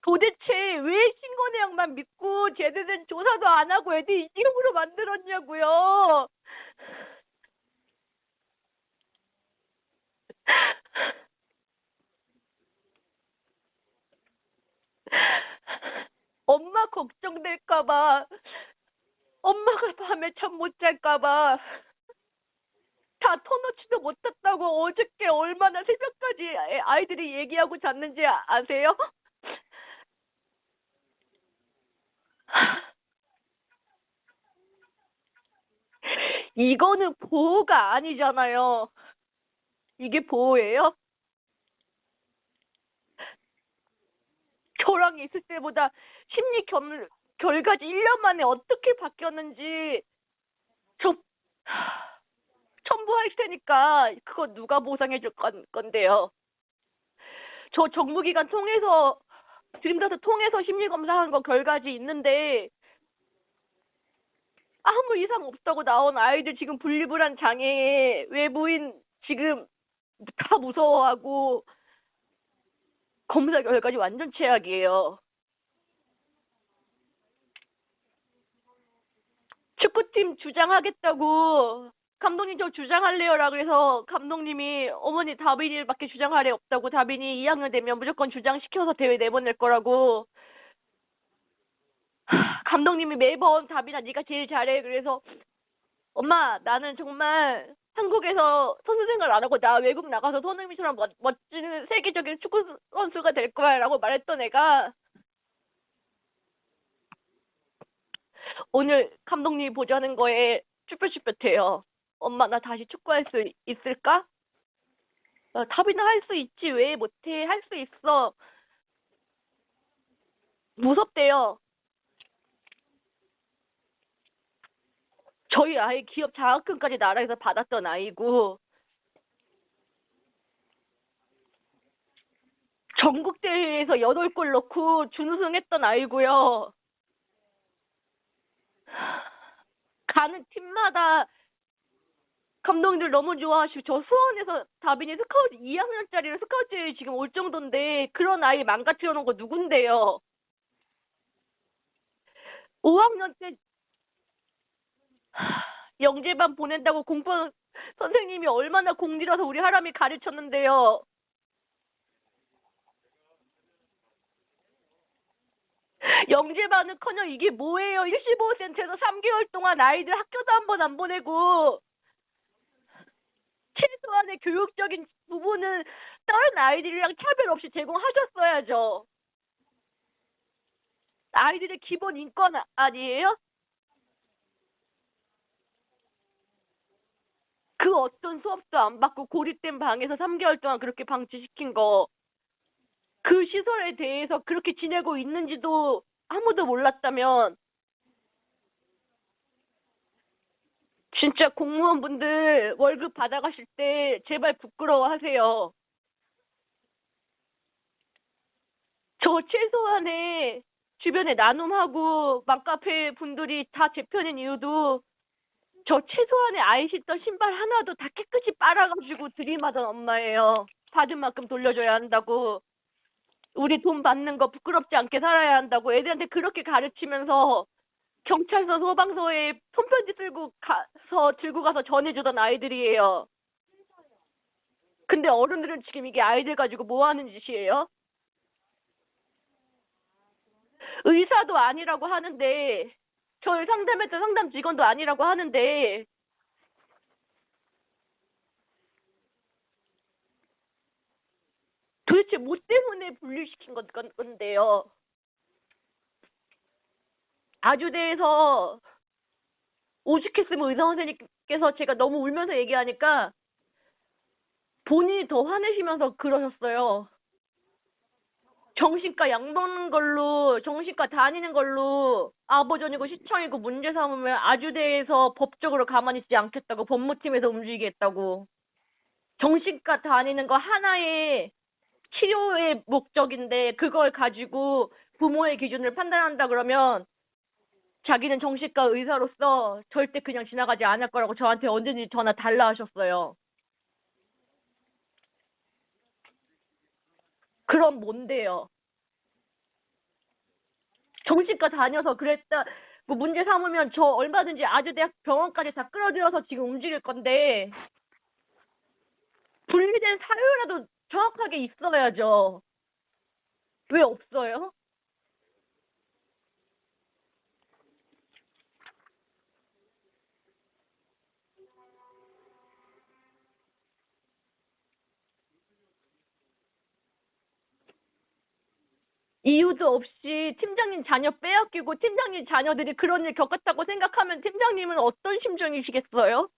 도대체 왜 신고 내역만 믿고 제대로 된 조사도 안 하고 애들 이기적으로 만들었냐고요. 엄마 걱정될까봐, 엄마가 밤에 잠 못 잘까봐 다 터놓지도 못했다고 어저께 얼마나 새벽까지 아이들이 얘기하고 잤는지 아세요? 이거는 보호가 아니잖아요. 이게 보호예요? 저랑 있을 때보다 심리 결과지 1년 만에 어떻게 바뀌었는지 저 첨부할 테니까 그거 누가 보상해 줄 건데요. 저 정무기관 통해서 드림다스 통해서 심리검사한 거 결과지 있는데 아무 이상 없다고 나온 아이들 지금 분리불안 장애에 외부인 지금 다 무서워하고 검사 결과지 완전 최악이에요. 축구팀 주장하겠다고 감독님 저 주장할래요라 그래서 감독님이 어머니 다빈이밖에 주장할 애 없다고 다빈이 2학년 되면 무조건 주장시켜서 대회 내보낼 거라고 감독님이 매번 다빈아 네가 제일 잘해 그래서 엄마 나는 정말 한국에서 선수 생활 안 하고 나 외국 나가서 손흥민처럼 멋진 세계적인 축구 선수가 될 거야 라고 말했던 애가 오늘 감독님이 보자는 거에 쭈뼛쭈뼛해요. 엄마 나 다시 축구할 수 있을까? 다빈아 할 수 있지 왜 못해? 할 수 있어. 무섭대요. 저희 아이 기업 장학금까지 나라에서 받았던 아이고 전국대회에서 8골 넣고 준우승했던 아이고요. 가는 팀마다 감독님들 너무 좋아하시고 저 수원에서 다빈이 스카우트 2학년짜리를 스카우트에 지금 올 정도인데 그런 아이 망가뜨려 놓은 거 누군데요? 5학년 때 영재반 보낸다고 공부 선생님이 얼마나 공들여서 우리 하람이 가르쳤는데요. 영재반은커녕 이게 뭐예요? 15센터에서 3개월 동안 아이들 학교도 한 번 안 보내고 최소한의 교육적인 부분은 다른 아이들이랑 차별 없이 제공하셨어야죠. 아이들의 기본 인권 아니에요? 그 어떤 수업도 안 받고 고립된 방에서 3개월 동안 그렇게 방치시킨 거, 그 시설에 대해서 그렇게 지내고 있는지도 아무도 몰랐다면 진짜 공무원분들 월급 받아가실 때 제발 부끄러워하세요. 저 최소한의 주변에 나눔하고 맘카페 분들이 다 제 편인 이유도 저 최소한의 아이 신던 신발 하나도 다 깨끗이 빨아가지고 들이마던 엄마예요. 받은 만큼 돌려줘야 한다고. 우리 돈 받는 거 부끄럽지 않게 살아야 한다고 애들한테 그렇게 가르치면서 경찰서 소방서에 손편지 들고 가서 전해주던 아이들이에요. 근데 어른들은 지금 이게 아이들 가지고 뭐 하는 짓이에요? 의사도 아니라고 하는데, 저희 상담했던 상담 직원도 아니라고 하는데, 도대체 뭐 때문에 분리시킨 건데요? 아주대에서 오죽했으면 의사 선생님께서 제가 너무 울면서 얘기하니까 본인이 더 화내시면서 그러셨어요. 정신과 약 먹는 걸로, 정신과 다니는 걸로 아버전이고 시청이고 문제 삼으면 아주대에서 법적으로 가만히 있지 않겠다고, 법무팀에서 움직이겠다고. 정신과 다니는 거 하나의 치료의 목적인데 그걸 가지고 부모의 기준을 판단한다 그러면 자기는 정신과 의사로서 절대 그냥 지나가지 않을 거라고 저한테 언제든지 전화 달라 하셨어요. 그럼 뭔데요? 정신과 다녀서 그랬다, 뭐 문제 삼으면 저 얼마든지 아주대학 병원까지 다 끌어들여서 지금 움직일 건데, 분리된 사유라도 정확하게 있어야죠. 왜 없어요? 이유도 없이 팀장님 자녀 빼앗기고 팀장님 자녀들이 그런 일 겪었다고 생각하면 팀장님은 어떤 심정이시겠어요?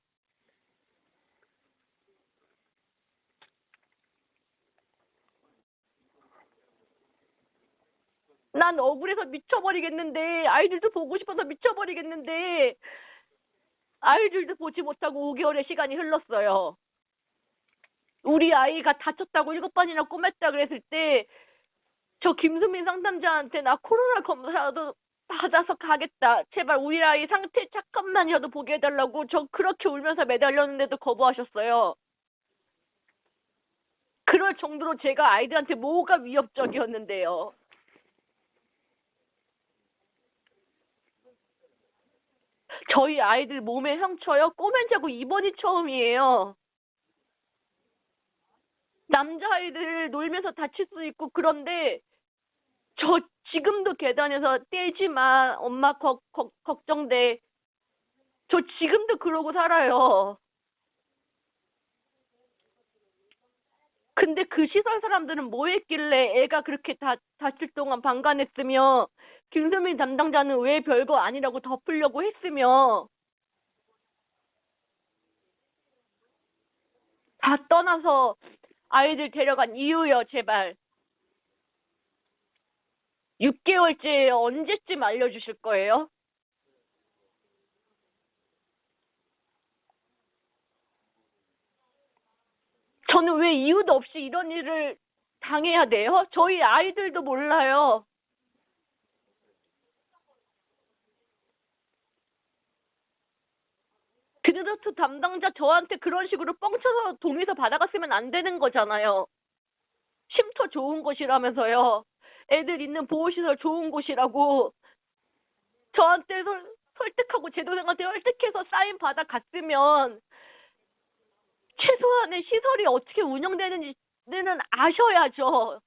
난 억울해서 미쳐버리겠는데, 아이들도 보고 싶어서 미쳐버리겠는데, 아이들도 보지 못하고 5개월의 시간이 흘렀어요. 우리 아이가 다쳤다고 7번이나 꼬맸다 그랬을 때, 저 김수민 상담자한테 나 코로나 검사라도 받아서 가겠다, 제발 우리 아이 상태 잠깐만이라도 보게 해달라고 저 그렇게 울면서 매달렸는데도 거부하셨어요. 그럴 정도로 제가 아이들한테 뭐가 위협적이었는데요. 저희 아이들 몸에 상처요? 꼬맨 자고 이번이 처음이에요. 남자아이들 놀면서 다칠 수 있고 그런데 저 지금도 계단에서 떼지 마, 엄마 걱정돼. 저 지금도 그러고 살아요. 근데 그 시설 사람들은 뭐 했길래 애가 그렇게 다칠 동안 방관했으며, 김수민 담당자는 왜 별거 아니라고 덮으려고 했으며, 다 떠나서 아이들 데려간 이유요, 제발. 6개월째 언제쯤 알려주실 거예요? 저는 왜 이유도 없이 이런 일을 당해야 돼요? 저희 아이들도 몰라요. 드르르트 담당자 저한테 그런 식으로 뻥쳐서 동의서 받아갔으면 안 되는 거잖아요. 쉼터 좋은 곳이라면서요. 애들 있는 보호시설 좋은 곳이라고 저한테 설득하고 제 동생한테 설득해서 사인 받아갔으면 최소한의 시설이 어떻게 운영되는지는 아셔야죠.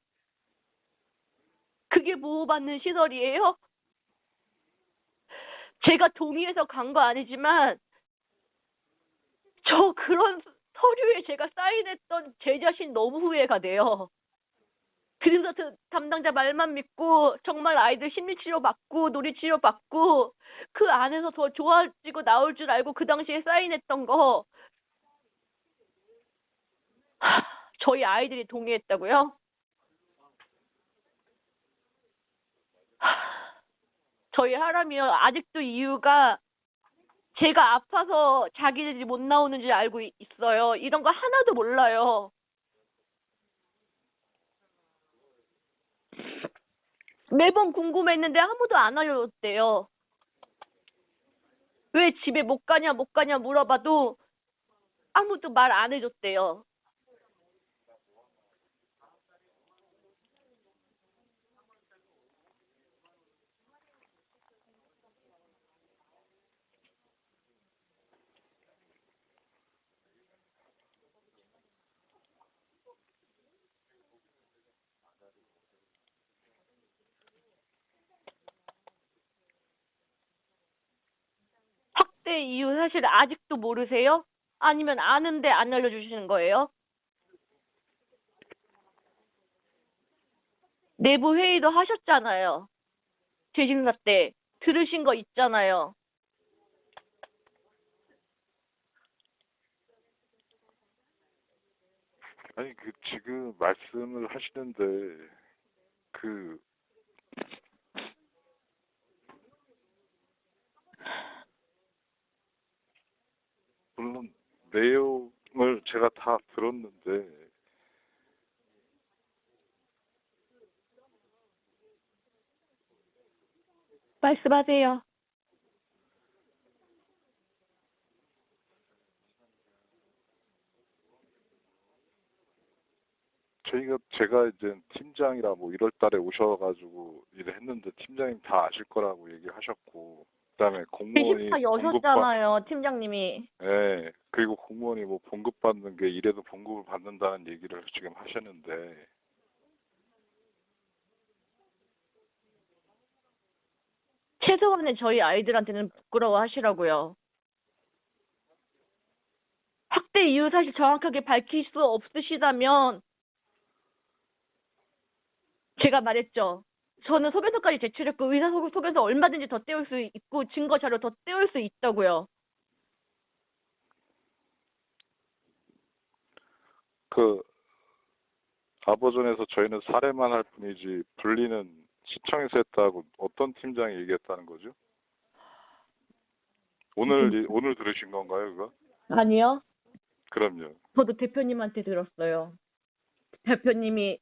그 그게 보호받는 시설이에요? 제가 동의해서 간 거 아니지만 저 그런 서류에 제가 사인했던 제 자신 너무 후회가 돼요. 그래서 그 담당자 말만 믿고 정말 아이들 심리치료 받고 놀이치료 받고 그 안에서 더 좋아지고 나올 줄 알고 그 당시에 사인했던 거 저희 아이들이 동의했다고요? 저희 하람이요. 아직도 이유가 제가 아파서 자기들이 못 나오는 줄 알고 있어요. 이런 거 하나도 몰라요. 매번 궁금했는데 아무도 안 알려줬대요. 왜 집에 못 가냐 물어봐도 아무도 말 안 해줬대요. 학대 이유 사실 아직도 모르세요? 아니면 아는데 안 알려주시는 거예요? 내부 회의도 하셨잖아요. 재심사 때 들으신 거 있잖아요. 아니, 그, 지금 말씀을 하시는데, 그, 물론, 내용을 제가 다 들었는데, 말씀하세요. 제가 이제 팀장이라 뭐 1월 달에 오셔가지고 일을 했는데, 팀장님 다 아실 거라고 얘기하셨고, 그다음에 공무원이 재심사 여셨잖아요, 팀장님이. 예, 그리고 공무원이 뭐 봉급 받는 게 이래도 봉급을 받는다는 얘기를 지금 하셨는데, 최소한의 저희 아이들한테는 부끄러워 하시라고요. 학대 이유 사실 정확하게 밝힐 수 없으시다면 제가 말했죠. 저는 소변서까지 제출했고 의사 소견서 얼마든지 더 떼올 수 있고 증거 자료 더 떼올 수 있다고요. 그, 아버전에서 저희는 사례만 할 뿐이지, 분리는 시청에서 했다고 어떤 팀장이 얘기했다는 거죠? 오늘 들으신 건가요, 그거? 아니요. 그럼요. 저도 대표님한테 들었어요. 대표님이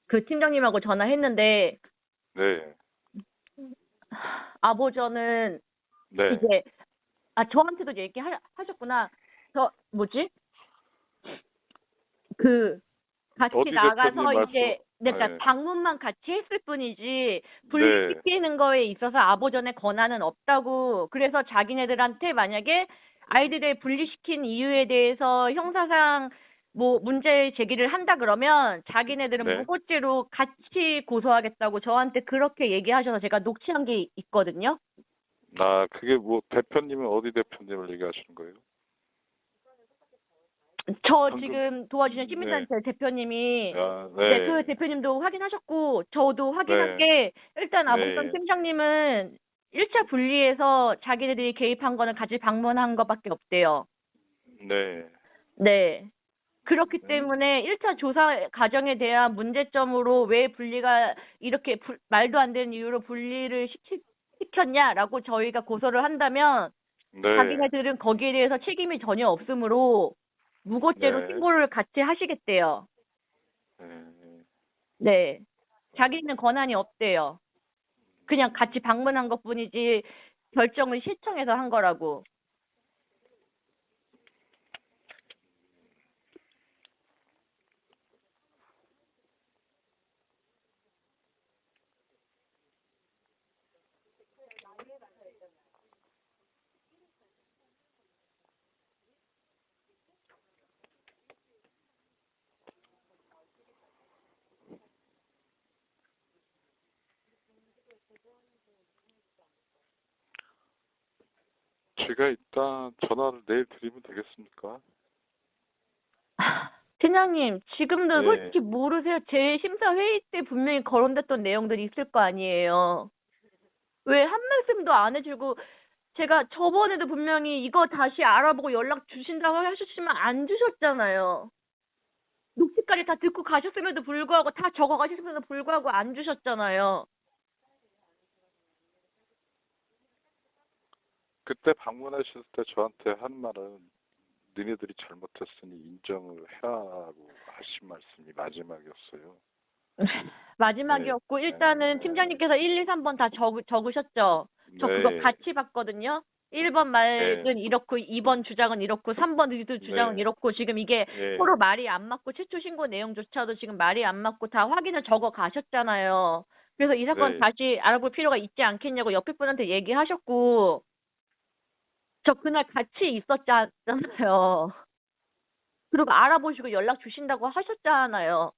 그 팀장님하고 전화했는데 네, 아버저는 네, 이제 저한테도 얘기하셨구나. 저 뭐지? 그 같이 어디 나가서 대표님 이제 그러니까 네. 방문만 같이 했을 뿐이지 네. 분리시키는 거에 있어서 아버전의 권한은 없다고. 그래서 자기네들한테 만약에 아이들을 분리시킨 이유에 대해서 형사상 뭐 문제 제기를 한다 그러면 자기네들은 네. 무고죄로 같이 고소하겠다고 저한테 그렇게 얘기하셔서 제가 녹취한 게 있거든요. 그게 뭐 대표님은 어디 대표님을 얘기하시는 거예요? 방금- 지금 도와주신 시민단체 대표님이 네. 그 대표님도 확인하셨고 저도 확인한 네. 게 일단 아부선 네. 팀장님은 1차 분리에서 자기네들이 개입한 거는 같이 방문한 것밖에 없대요. 네. 네. 그렇기 때문에 1차 조사 과정에 대한 문제점으로 왜 분리가 이렇게 말도 안 되는 이유로 분리를 시켰냐라고 저희가 고소를 한다면 네. 자기네들은 거기에 대해서 책임이 전혀 없으므로 무고죄로 네. 신고를 같이 하시겠대요. 네. 네. 자기는 권한이 없대요. 그냥 같이 방문한 것뿐이지 결정을 시청에서 한 거라고. 제가 일단 전화를 내일 드리면 되겠습니까? 팀장님, 지금도 네. 솔직히 모르세요. 제 심사회의 때 분명히 거론됐던 내용들이 있을 거 아니에요. 왜 한 말씀도 안 해주고, 제가 저번에도 분명히 이거 다시 알아보고 연락 주신다고 하셨지만 안 주셨잖아요. 녹취까지 다 듣고 가셨음에도 불구하고, 다 적어 가셨음에도 불구하고 안 주셨잖아요. 그때 방문하셨을 때 저한테 한 말은 니네들이 잘못했으니 인정을 해라고 하신 말씀이 마지막이었어요. 마지막이었고, 일단은 네. 팀장님께서 1, 2, 3번 다 적으셨죠? 저 그거 네. 같이 봤거든요. 1번 말은 네. 이렇고, 2번 주장은 이렇고, 3번 주장은 네. 이렇고, 지금 이게 네. 서로 말이 안 맞고, 최초 신고 내용조차도 지금 말이 안 맞고, 다 확인을 적어 가셨잖아요. 그래서 이 사건 네. 다시 알아볼 필요가 있지 않겠냐고 옆에 분한테 얘기하셨고, 저 그날 같이 있었잖아요. 그리고 알아보시고 연락 주신다고 하셨잖아요.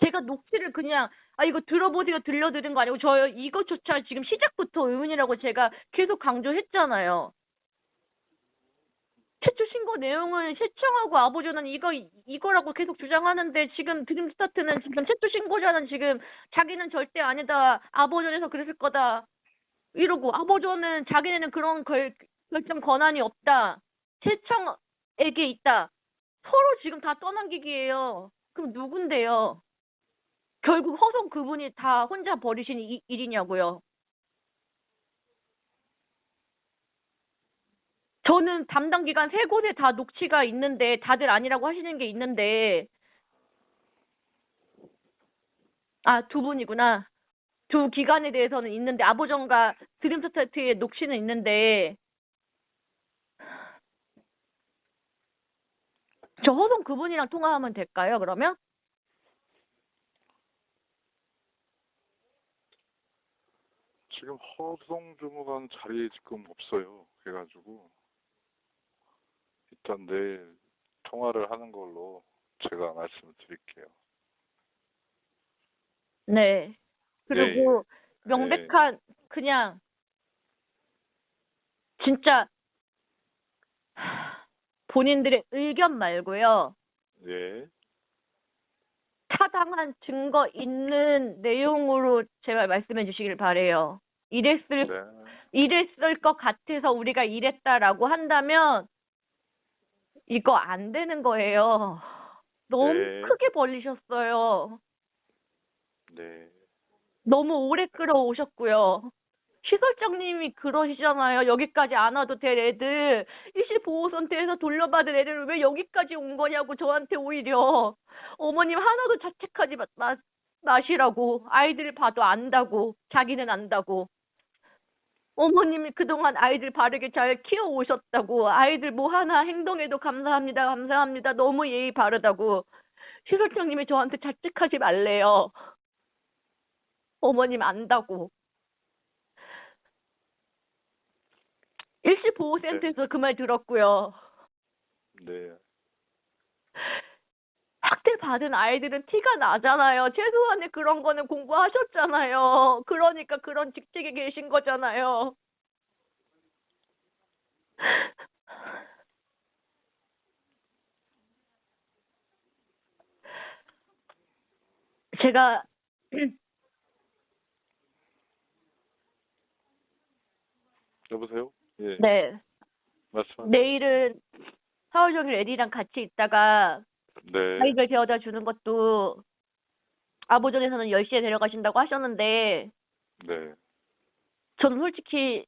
제가 녹취를 그냥 이거 들어보세요 들려드린 거 아니고 저 이것조차 지금 시작부터 의문이라고 제가 계속 강조했잖아요. 최초 신고 내용은 세청하고 아버지는 이거라고 계속 주장하는데 지금 드림스타트는 지금 최초 신고자는 지금 자기는 절대 아니다. 아버전에서 그랬을 거다. 이러고 아버전은 자기네는 그런 결정 권한이 없다. 세청에게 있다. 서로 지금 다 떠넘기기예요. 그럼 누군데요? 결국 허송 그분이 다 혼자 버리신 일이냐고요. 저는 담당 기관 3곳에 다 녹취가 있는데 다들 아니라고 하시는 게 있는데 2분이구나. 2기관에 대해서는 있는데 아보정과 드림스타트의 녹취는 있는데 저 허송 그분이랑 통화하면 될까요, 그러면? 지금 허송 주무관 자리에 지금 없어요. 그래가지고 일단 내일 통화를 하는 걸로 제가 말씀을 드릴게요. 네. 그리고 네. 명백한 그냥 진짜 본인들의 의견 말고요. 네. 타당한 증거 있는 내용으로 제발 말씀해 주시길 바래요. 이랬을 것 같아서 우리가 이랬다라고 한다면 이거 안 되는 거예요. 너무 네. 크게 벌리셨어요. 네. 너무 오래 끌어오셨고요. 시설장님이 그러시잖아요. 여기까지 안 와도 될 애들, 일시보호선태에서 돌려받은 애들 왜 여기까지 온 거냐고 저한테 오히려 어머님 하나도 자책하지 마시라고. 아이들 봐도 안다고. 자기는 안다고. 어머님이 그동안 아이들 바르게 잘 키워오셨다고. 아이들 뭐 하나 행동에도 감사합니다. 감사합니다. 너무 예의 바르다고. 시설장님이 저한테 자책하지 말래요. 어머님 안다고. 일시보호센터에서 그 말 들었고요. 네. 학대받은 아이들은 티가 나잖아요. 최소한의 그런 거는 공부하셨잖아요. 그러니까 그런 직책에 계신 거잖아요. 제가 여보세요? 예. 네, 말씀하세요. 내일은 4월 종일 애들이랑 같이 있다가 네. 아이들 데려다 주는 것도 아보전에서는 10시에 데려가신다고 하셨는데 네. 저는 솔직히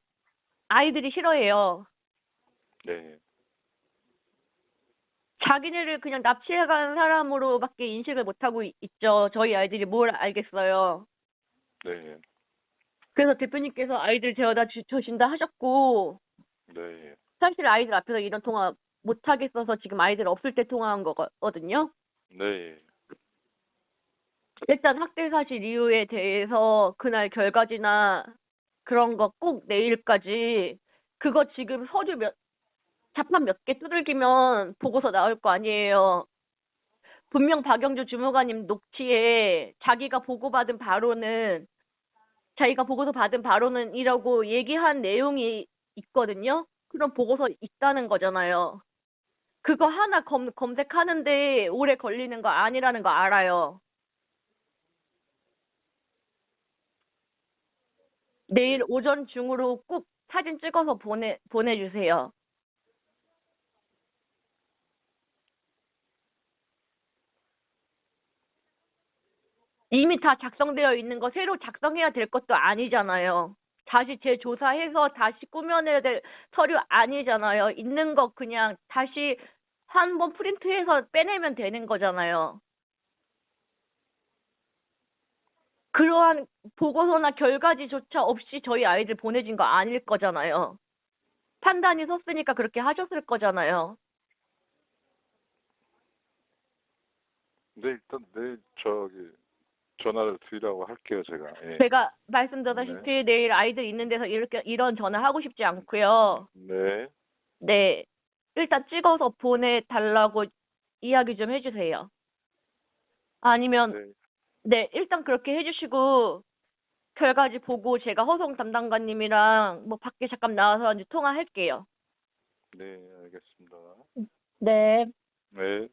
아이들이 싫어해요. 네. 자기네를 그냥 납치해간 사람으로밖에 인식을 못하고 있죠. 저희 아이들이 뭘 알겠어요. 네. 그래서 대표님께서 아이들 데려다 주신다 하셨고 네. 사실 아이들 앞에서 이런 통화 못 하겠어서 지금 아이들 없을 때 통화한 거거든요. 네. 일단 학대 사실 이유에 대해서 그날 결과지나 그런 거 꼭 내일까지 그거 지금 자판 몇 개 두들기면 보고서 나올 거 아니에요. 분명 박영주 주무관님 녹취에 자기가 보고서 받은 바로는 이라고 얘기한 내용이 있거든요. 그런 보고서 있다는 거잖아요. 그거 하나 검색하는데 오래 걸리는 거 아니라는 거 알아요. 내일 오전 중으로 꼭 사진 찍어서 보내주세요. 이미 다 작성되어 있는 거 새로 작성해야 될 것도 아니잖아요. 다시 재조사해서 다시 꾸며내야 될 서류 아니잖아요. 있는 거 그냥 다시 한 번 프린트해서 빼내면 되는 거잖아요. 그러한 보고서나 결과지조차 없이 저희 아이들 보내진 거 아닐 거잖아요. 판단이 섰으니까 그렇게 하셨을 거잖아요. 네, 일단 내일 전화를 드리라고 할게요, 제가. 예. 제가 말씀드렸다시피 내일 아이들 있는 데서 이런 전화 하고 싶지 않고요. 네. 네. 일단 찍어서 보내달라고 이야기 좀 해주세요. 아니면, 네. 네, 일단 그렇게 해주시고, 결과지 보고 제가 허송 담당관님이랑 뭐 밖에 잠깐 나와서 이제 통화할게요. 네, 알겠습니다. 네. 네.